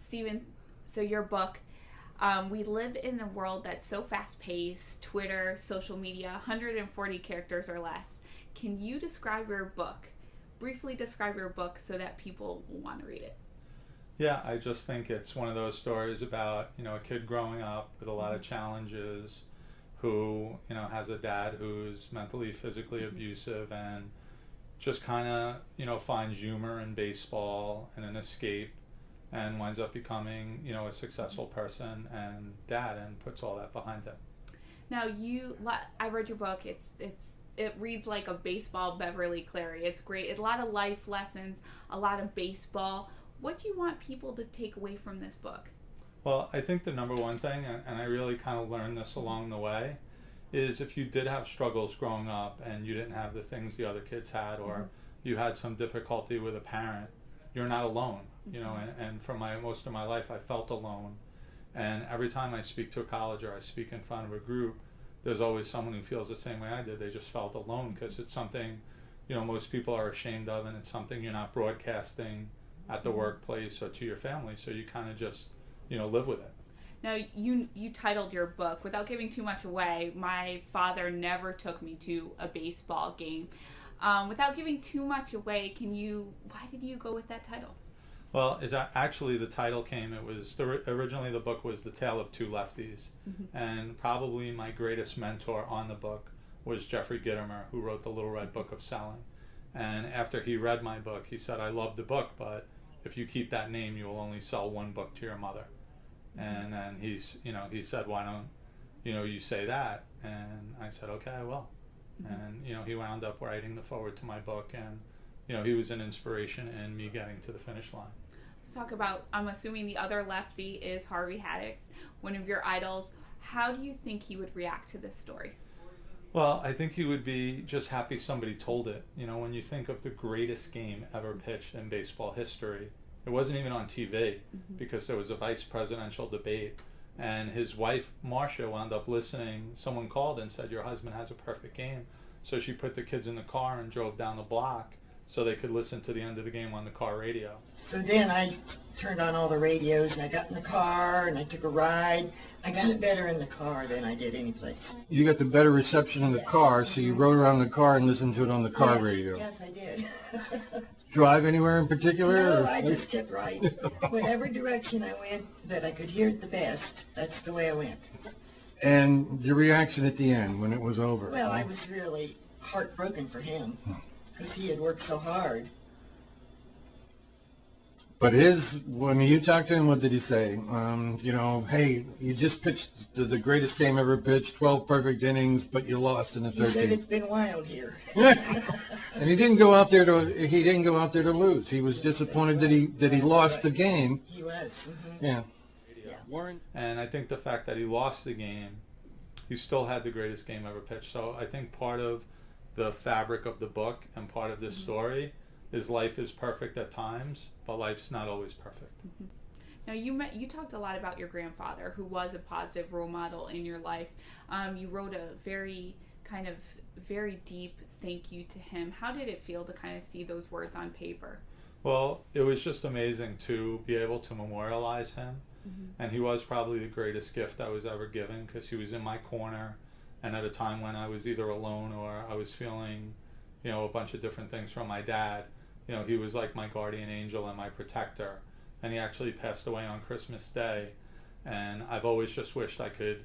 Stephen, so your book, we live in a world that's so fast-paced, Twitter, social media, 140 characters or less. Can you briefly describe your book so that people will want to read it? Yeah, I just think it's one of those stories about, a kid growing up with a lot of challenges who, has a dad who's mentally, physically abusive and just kind of, finds humor in baseball and an escape and winds up becoming, a successful person and dad and puts all that behind him. Now, I read your book. It reads like a baseball Beverly Cleary. It's great. A lot of life lessons, a lot of baseball. What do you want people to take away from this book? Well, I think the number one thing, and I really kind of learned this along the way, is if you did have struggles growing up and you didn't have the things the other kids had, or you had some difficulty with a parent, you're not alone. And for most of my life, I felt alone. And every time I speak to a college or I speak in front of a group, there's always someone who feels the same way I did. They just felt alone because it's something, most people are ashamed of, and it's something you're not broadcasting at the workplace or to your family, so you kind of just live with it. Now, you titled your book, without giving too much away, My Father Never Took Me to a Baseball Game. Without giving too much away, why did you go with that title? Well, actually the title came, originally the book was The Tale of Two Lefties, and probably my greatest mentor on the book was Jeffrey Gitomer, who wrote the Little Red Book of Selling. And after he read my book, he said, I love the book, but if you keep that name, you will only sell one book to your mother. And then he said, why don't, you say that? And I said, okay, I will. And, he wound up writing the foreword to my book, and, he was an inspiration in me getting to the finish line. Let's talk about, I'm assuming the other lefty is Harvey Haddix, one of your idols. How do you think he would react to this story? Well, I think he would be just happy somebody told it. When you think of the greatest game ever pitched in baseball history, it wasn't even on TV because there was a vice presidential debate, and his wife, Marcia, wound up listening. Someone called and said, your husband has a perfect game. So she put the kids in the car and drove down the block so they could listen to the end of the game on the car radio. So then I turned on all the radios, and I got in the car, and I took a ride. I got it better in the car than I did anyplace. You got the better reception in the car, so you rode around in the car and listened to it on the car radio. Yes, I did. Drive anywhere in particular? No, I just kept riding. Whatever direction I went that I could hear it the best, that's the way I went. And your reaction at the end when it was over? Well, I was really heartbroken for him because he had worked so hard. But when you talked to him, what did he say? Hey, you just pitched the greatest game ever pitched, 12 perfect innings, but you lost in the 13th. He said it's been wild here. And he didn't go out there to lose. He was disappointed that he lost the game. He was. Yeah. Warren. And I think the fact that he lost the game, he still had the greatest game ever pitched. So I think part of the fabric of the book and part of this story is life is perfect at times, but life's not always perfect. Now, you talked a lot about your grandfather, who was a positive role model in your life. You wrote a very deep thank you to him. How did it feel to kind of see those words on paper? Well, it was just amazing to be able to memorialize him. And he was probably the greatest gift I was ever given, because he was in my corner, and at a time when I was either alone or I was feeling, a bunch of different things from my dad. He was like my guardian angel and my protector. And he actually passed away on Christmas Day. And I've always just wished I could,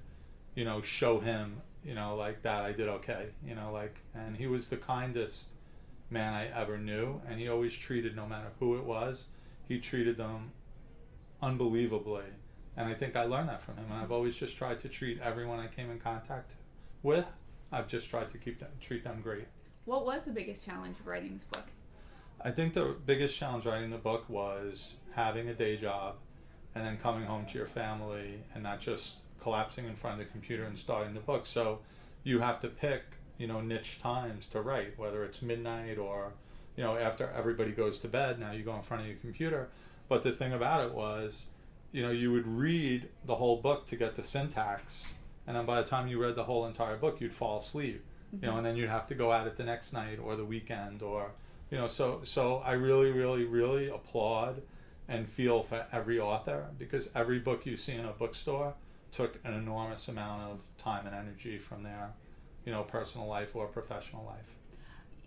show him, like that I did okay. And he was the kindest man I ever knew. And he always treated, no matter who it was, he treated them unbelievably. And I think I learned that from him. And I've always just tried to treat everyone I came in contact with, I've just tried to treat them great. What was the biggest challenge of writing this book? I think the biggest challenge writing the book was having a day job and then coming home to your family and not just collapsing in front of the computer and starting the book. So you have to pick, niche times to write, whether it's midnight or, after everybody goes to bed, now you go in front of your computer. But the thing about it was, you would read the whole book to get the syntax, and then by the time you read the whole entire book, you'd fall asleep, and then you'd have to go at it the next night or the weekend, or, so I really, really, really applaud and feel for every author, because every book you see in a bookstore took an enormous amount of time and energy from their, personal life or professional life.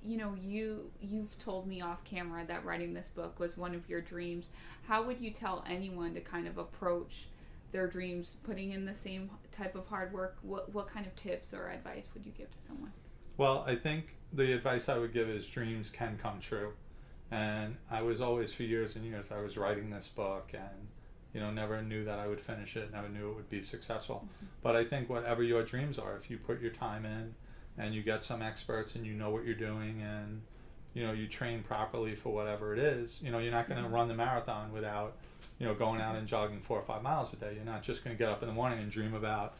You've told me off camera that writing this book was one of your dreams. How would you tell anyone to kind of approach their dreams, putting in the same type of hard work? What kind of tips or advice would you give to someone? Well, I think the advice I would give is dreams can come true. And I was always, for years and years, I was writing this book and, never knew that I would finish it, never knew it would be successful. Mm-hmm. But I think whatever your dreams are, if you put your time in and you get some experts and you know what you're doing and, you train properly for whatever it is, you're not going to run the marathon without, going out and jogging 4 or 5 miles a day. You're not just going to get up in the morning and dream about,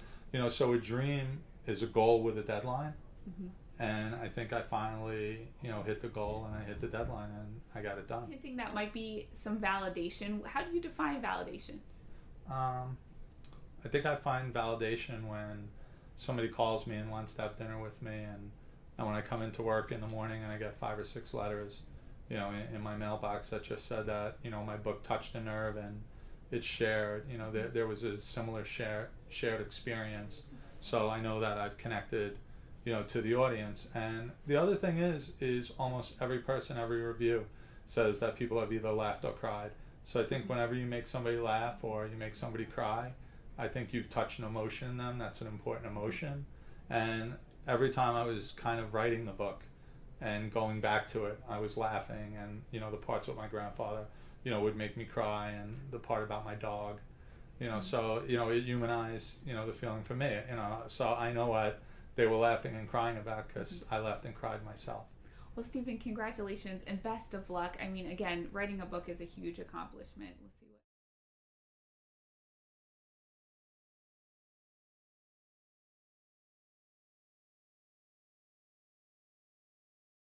so a dream is a goal with a deadline. Mm-hmm. And I think I finally, hit the goal and I hit the deadline and I got it done. Hinting that might be some validation. How do you define validation? I think I find validation when somebody calls me and wants to have dinner with me, and when I come into work in the morning and I get 5 or 6 letters, in my mailbox that just said that, my book touched a nerve and it's shared, there was a similar shared experience. So I know that I've connected, to the audience. And the other thing is almost every person, every review says that people have either laughed or cried. So I think whenever you make somebody laugh or you make somebody cry, I think you've touched an emotion in them. That's an important emotion. And every time I was kind of writing the book and going back to it, I was laughing, and the parts with my grandfather, would make me cry, and the part about my dog, so it humanized, the feeling for me, so I know what they were laughing and crying about, because I laughed and cried myself. Well, Stephen, congratulations and best of luck. I mean, again, writing a book is a huge accomplishment. We'll see.